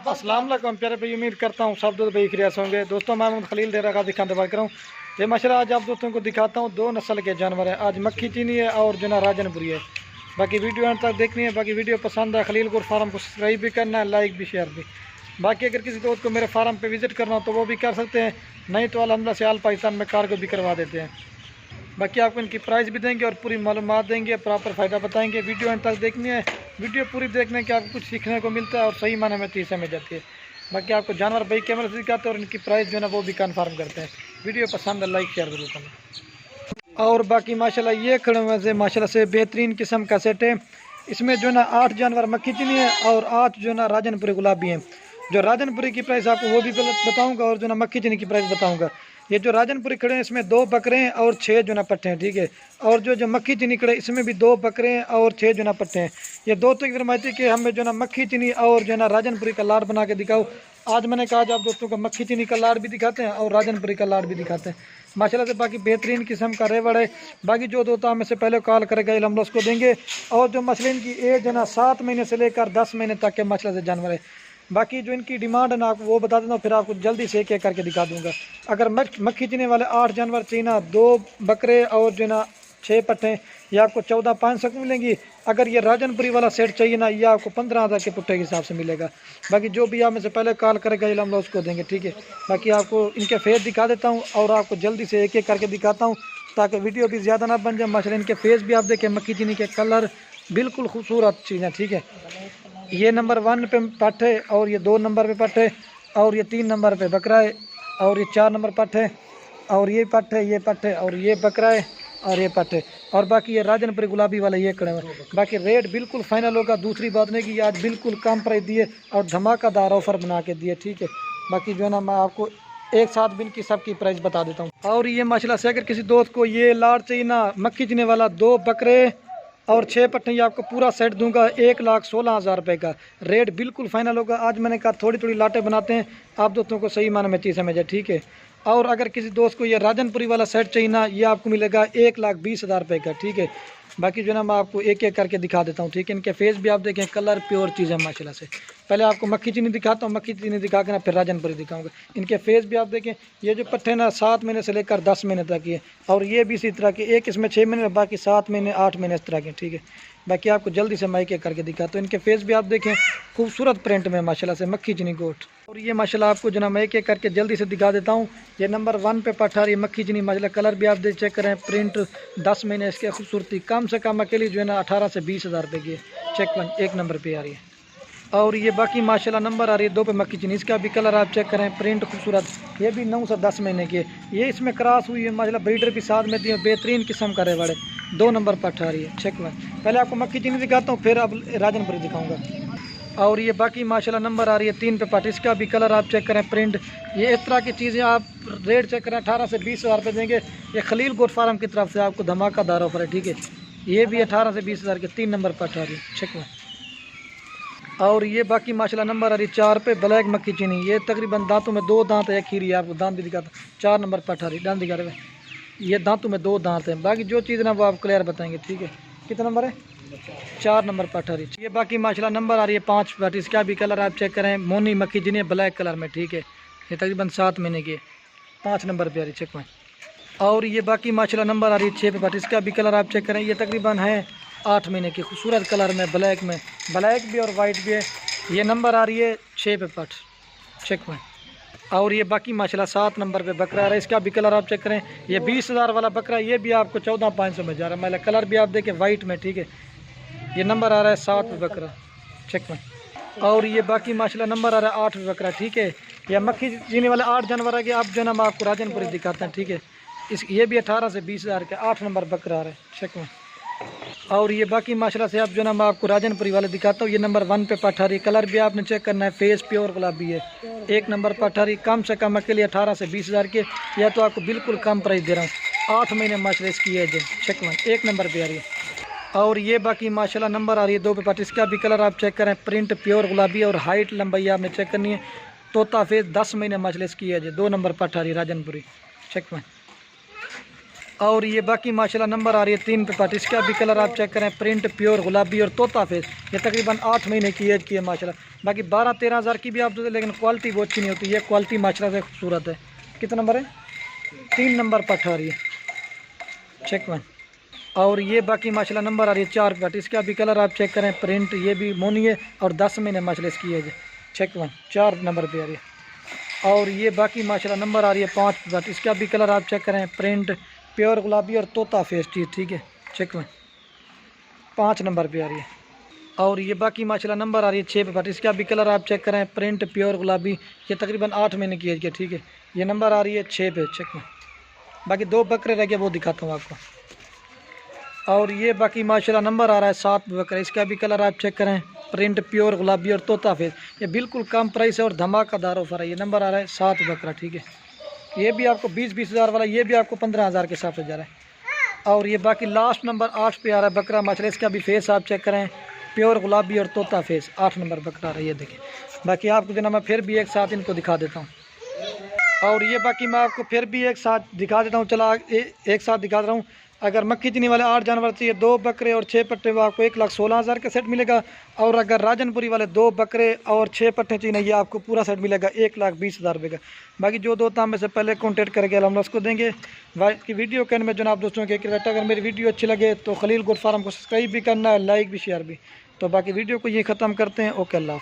अस्सलाम वालेकुम प्यारे भाई, उम्मीद करता हूँ सब दोस्त भाई खैरियत से होंगे। दोस्तों मैं मोहम्मद खलील डेरा गाजी खान दबा कर हूँ। ये माशाल्लाह आज आप दोस्तों को दिखाता हूँ दो नस्ल के जानवर हैं। आज मक्खी चीनी है और जो ना राजनपुरी है। बाकी वीडियो अंत तक देखनी है। बाकी वीडियो पसंद है खलील गुर फार्म को सब्सक्राइब भी करना है, लाइक भी शेयर भी। बाकी अगर किसी दोस्त को मेरे फार्म पर विजिट करना हो तो वो भी कर सकते हैं, नहीं तो अलहमदिल्ला से आल पाकिस्तान में कार्गो भी करवा देते हैं। बाकी आपको इनकी प्राइस भी देंगे और पूरी मालूमात देंगे, प्रॉपर फ़ायदा बताएंगे। वीडियो अंत तक देखनी है। वीडियो पूरी देखने के आपको कुछ सीखने को मिलता है और सही माने में चीज़ समझ जाती है। बाकी आपको जानवर भाई कैमरा से दिखाते हैं और इनकी प्राइस जो है ना वो भी कन्फर्म करते हैं। वीडियो पसंद है लाइक शेयर जरूर करना। और बाकी माशाल्लाह ये खड़े हुए से माशाल्लाह से बेहतरीन किस्म का सेट है। इसमें जो ना 8 जानवर मक्खी चीनी है और 8 जो ना राजनपुरी गुलाबी हैं। जो राजनपुरी की प्राइस आपको वो भी बताऊँगा और जो ना मक्खी चीनी की प्राइस बताऊँगा। ये जो राजनपुरी खड़े हैं इसमें 2 बकरे हैं और 6 जो ना पट्टे हैं, ठीक है। और जो मक्खी चीनी खड़े इसमें भी 2 बकरे हैं और 6 जो ना पट्टे हैं। ये दोस्तों की फरमाइश कि हमें जो ना मक्खी चीनी और जो ना राजनपुरी का लाड़ बना के दिखाओ। आज मैंने कहा आप दोस्तों को मक्खी चीनी का लाड़ भी दिखाते हैं और राजनपुरी का लाड़ भी दिखाते हैं माशाल्लाह से। बाकी बेहतरीन किस्म का रेवड़ है। बाकी जो दोस्तों हमें से पहले कॉल करेगा हम लोग उसको देंगे। और जो मछली इनकी एज है ना 7 महीने से लेकर 10 महीने तक के माशाल्लाह से जानवर है। बाकी जो इनकी डिमांड है ना आपको वो बता देना, फिर आपको जल्दी से एक एक करके दिखा दूंगा। अगर मक्खी चीनी वाले 8 जानवर चाहिए ना, 2 बकरे और जो ना 6 पट्टे, ये आपको 14,500 की मिलेंगी। अगर ये राजनपुरी वाला सेट चाहिए ना, ये आपको 15,000 के पुट्टे के हिसाब से मिलेगा। बाकी जो भी आप में से पहले कॉल करेगा हम लोग उसको देंगे, ठीक है। बाकी आपको इनके फेस दिखा देता हूँ और आपको जल्दी से एक एक करके दिखाता हूँ ताकि वीडियो भी ज़्यादा ना बन जाए। माशाल्लाह इनके फेस भी आप देखें, मक्खी चीनी के कलर बिल्कुल खूबसूरत चीज़ है, ठीक है। ये नंबर 1 पे पट है और ये 2 नंबर पे पट है और ये 3 नंबर पे बकरा है और ये 4 नंबर पट है और ये पट है, ये पट है और ये बकरा है और ये पट है। और बाकी ये राजनपुरी गुलाबी वाला ये खड़े हुए। बाकी रेट बिल्कुल फाइनल होगा। दूसरी बात नहीं कि आज बिल्कुल कम प्राइस दिए और धमाकेदार ऑफर बना के दिए, ठीक है। बाकी जो है ना मैं आपको एक साथ भी इनकी सबकी प्राइस बता देता हूँ। और ये माशाल्लाह से अगर किसी दोस्त को ये लाड़ चाहिए ना, मक्खी चीनी वाला 2 बकरे और 6 पट्टे, ये आपको पूरा सेट दूंगा 1,16,000 रुपये का। रेट बिल्कुल फाइनल होगा। आज मैंने कहा थोड़ी थोड़ी लाटें बनाते हैं, आप दोस्तों को सही माने में चीज़ समझे, ठीक है। और अगर किसी दोस्त को ये राजनपुरी वाला सेट चाहिए ना, ये आपको मिलेगा 1,20,000 रुपये का, ठीक है। बाकी जो ना मैं आपको एक एक करके दिखा देता हूँ, ठीक है। इनके फेस भी आप देखें, कलर प्योर चीज़ है माशाल्लाह से। पहले आपको मक्खी चीनी दिखाता हूँ, मक्खी चीनी दिखा के ना फिर राजनपुरी दिखाऊंगा। इनके फेस भी आप देखें। ये जो पट्टे ना 7 महीने से लेकर 10 महीने तक की है और ये भी इसी तरह की, एक इसमें 6 महीने, बाकी 7 महीने 8 महीने इस तरह के, ठीक है। बाकी आपको जल्दी से माइक करके दिखाता हूँ। इनके फेस भी आप देखें, खूबसूरत प्रिंट में माशाल्लाह से मक्खी चीनी गोट। और ये माशाल्लाह आपको जो ना मैं एक एक करके जल्दी से दिखा देता हूँ। ये नंबर 1 पे पट आ रही है मक्खी चीनी माशाल्लाह। कलर भी आप देख चेक करें, प्रिंट 10 महीने इसके खूबसूरती। कम से कम अकेली जो है ना 18 से 20,000 रुपये की है। चेक 1 नंबर पे आ रही है। और ये बाकी माशाल्लाह नंबर आ रही है 2 पे मक्खी चीनी। इसका भी कलर आप चेक करें, प्रिंट खूबसूरत। ये भी 9 से 10 महीने की है। ये इसमें क्रॉस हुई है माशाल्लाह, ब्रीडर भी साथ में दी है। बेहतरीन किस्म का रेवड़ है। 2 नंबर पर आ रही है। चेक पहले आपको मक्खी चीनी दिखाता हूँ, फिर अब राजनपुरी दिखाऊंगा। और ये बाकी माशाल्लाह नंबर आ रही है 3 पे पट। इसका भी कलर आप चेक करें, प्रिंट। ये इस तरह की चीज़ें आप रेट चेक करें, 18 से 20,000 रुपये देंगे। ये खलील गोट फार्म की तरफ से आपको धमाकेदार ऑफर है, ठीक है। ये भी 18 से 20,000 के 3 नंबर पर आ रही है। चेक और ये बाकी माशाल्लाह नंबर आ रही 4 पे ब्लैक मक्खी चीनी। ये तकरीबन दांतों में 2 दांत है, एक खीरी है। आपको दांत भी दिखाता, 4 नंबर पर आ रही, दांत दिखा रहे। ये दांतों में 2 दांत हैं। बाकी जो चीज़ ना वो आप क्लियर बताएंगे, ठीक है। कितना नंबर है? 4 नंबर पर आ रही। ये बाकी माशाल्लाह नंबर आ रही है 5 पर। इसका भी कलर आप चेक करें, मोनी मक्खी चीनी ब्लैक कलर में, ठीक है। ये तकरीबन 7 महीने की 5 नंबर पर आ रही। चेक और ये बाकी माशाल्लाह नंबर आ रही है 6 पे पट। इसका भी कलर आप चेक करें, ये तकरीबन है 8 महीने की, खूबसूरत कलर में, ब्लैक में, ब्लैक भी और वाइट भी है। ये नंबर आ रही है 6 पे पट। चेक और ये बाकी माशाल्लाह 7 नंबर पे बकरा आ रहा है। इसका भी कलर आप चेक करें, ये 20,000 वाला बकरा, ये भी आपको 14,500 में जा रहा है। मतलब कलर भी आप देखें वाइट में, ठीक है। ये नंबर आ रहा है 7 पे बकरा। चेक और ये बाकी माशाल्लाह नंबर आ रहा है 8 पे बकरा, ठीक है। या मक्खी चीनी वाले 8 जानवर आ गए। आप जो ना मैं आपको राजनपुरी दिखाते हैं, ठीक है। ये भी 18 से 20,000 के 8 नंबर बकरा आ रहा है। चेक और ये बाकी माशाल्लाह से आप जो ना मैं आपको राजनपुरी वाले दिखाता हूँ। ये नंबर 1 पे पट आ रही। कलर भी आपने चेक करना है, फेस प्योर गुलाबी है। 1 नंबर पट आ रही। कम से कम अकेले 18 से 20,000 के, या तो आपको बिल्कुल कम प्राइस दे रहा हूँ। 8 महीने माशाल्लाह इसकी एज है। चेक 1 नंबर पे आ रही है। और ये बाकी माशाल्लाह नंबर आ रही है 2 पे पट। इसका भी कलर आप चेक करें, प्रिंट प्योर गुलाबी और हाइट लंबाई आपने चेक करनी है। तोता फेस 10 महीने माशाल्लाह इसकी एज है। 2 नंबर पट आ रही है राजनपुरी। चेक और ये बाकी माशाल्लाह नंबर आ रही है 3 पे पार्ट। इसका भी कलर आप चेक करें, प्रिंट प्योर गुलाबी और तोता फेस। ये तकरीबन 8 महीने की एज की है माशाल्लाह। बाकी 12-13 हज़ार की भी आप दे, लेकिन क्वालिटी बहुत अच्छी नहीं होती। ये क्वालिटी माशाल्लाह से खूबसूरत है। कितना नंबर है? 3 नंबर पट आ रही है, चेक वन। और ये बाकी माशाल्लाह नंबर आ रही है 4 पे पार्ट। इसका भी कलर आप चेक करें, प्रिंट ये भी मोनी है और 10 महीने माशाल्लाह इसकी एज है, चेक वन। 4 नंबर पे आ रही है। और ये बाकी माशाल्लाह नंबर आ रही है 5 पे पार्ट। इसका भी कलर आप चेक करें, प्रिंट प्योर गुलाबी और तोता फेस ठीक है, चेक में 5 नंबर पे आ रही है। और ये बाकी माशाल्लाह नंबर आ रही है 6 पे पार्ट। इसका भी कलर आप चेक करें, प्रिंट प्योर गुलाबी। ये तकरीबन 8 महीने की एज के, ठीक है। ये नंबर आ रही है 6 पे, चेक में। बाकी 2 बकरे रह गए, वो दिखाता हूँ आपको। और ये बाकी माशाल्लाह नंबर आ रहा है 7 बकरे। इसका भी कलर आप चेक करें, प्रिंट प्योर गुलाबी और तोता फेस। ये बिल्कुल कम प्राइस है और धमाकेदार ऑफर है। ये नंबर आ रहा है 7 बकरा, ठीक है। ये भी आपको 20-20 हज़ार वाला, ये भी आपको 15 हज़ार के हिसाब से जा रहा है। और ये बाकी लास्ट नंबर 8 पे आ रहा है बकरा माशाल्लाह। इसका भी फेस आप चेक करें, प्योर गुलाबी और तोता फेस। 8 नंबर बकरा आ रहा है, ये देखिए। बाकी आपको देना, मैं फिर भी एक साथ इनको दिखा देता हूँ। और ये बाकी मैं आपको फिर भी एक साथ दिखा देता हूँ। चला एक साथ दिखा रहा हूँ। अगर मक्खी चीनी वाले 8 जानवर चाहिए, 2 बकरे और 6 पट्टे, वो आपको 1,16,000 का सेट मिलेगा। और अगर राजनपुरी वाले 2 बकरे और 6 पट्टे चाहिए, ये आपको पूरा सेट मिलेगा 1,20,000 रुपये का। बाकी जो 2 ताम में से पहले कॉन्टेक्ट करके हम उसको देंगे। बाकी वीडियो के में जनाब दोस्तों के अगर मेरी वीडियो अच्छी लगे तो खलील गोट फार्म को सब्सक्राइब भी करना है, लाइक भी, शेयर भी। तो बाकी वीडियो को ये ख़त्म करते हैं। ओके, अल्लाह हाफ़िज़।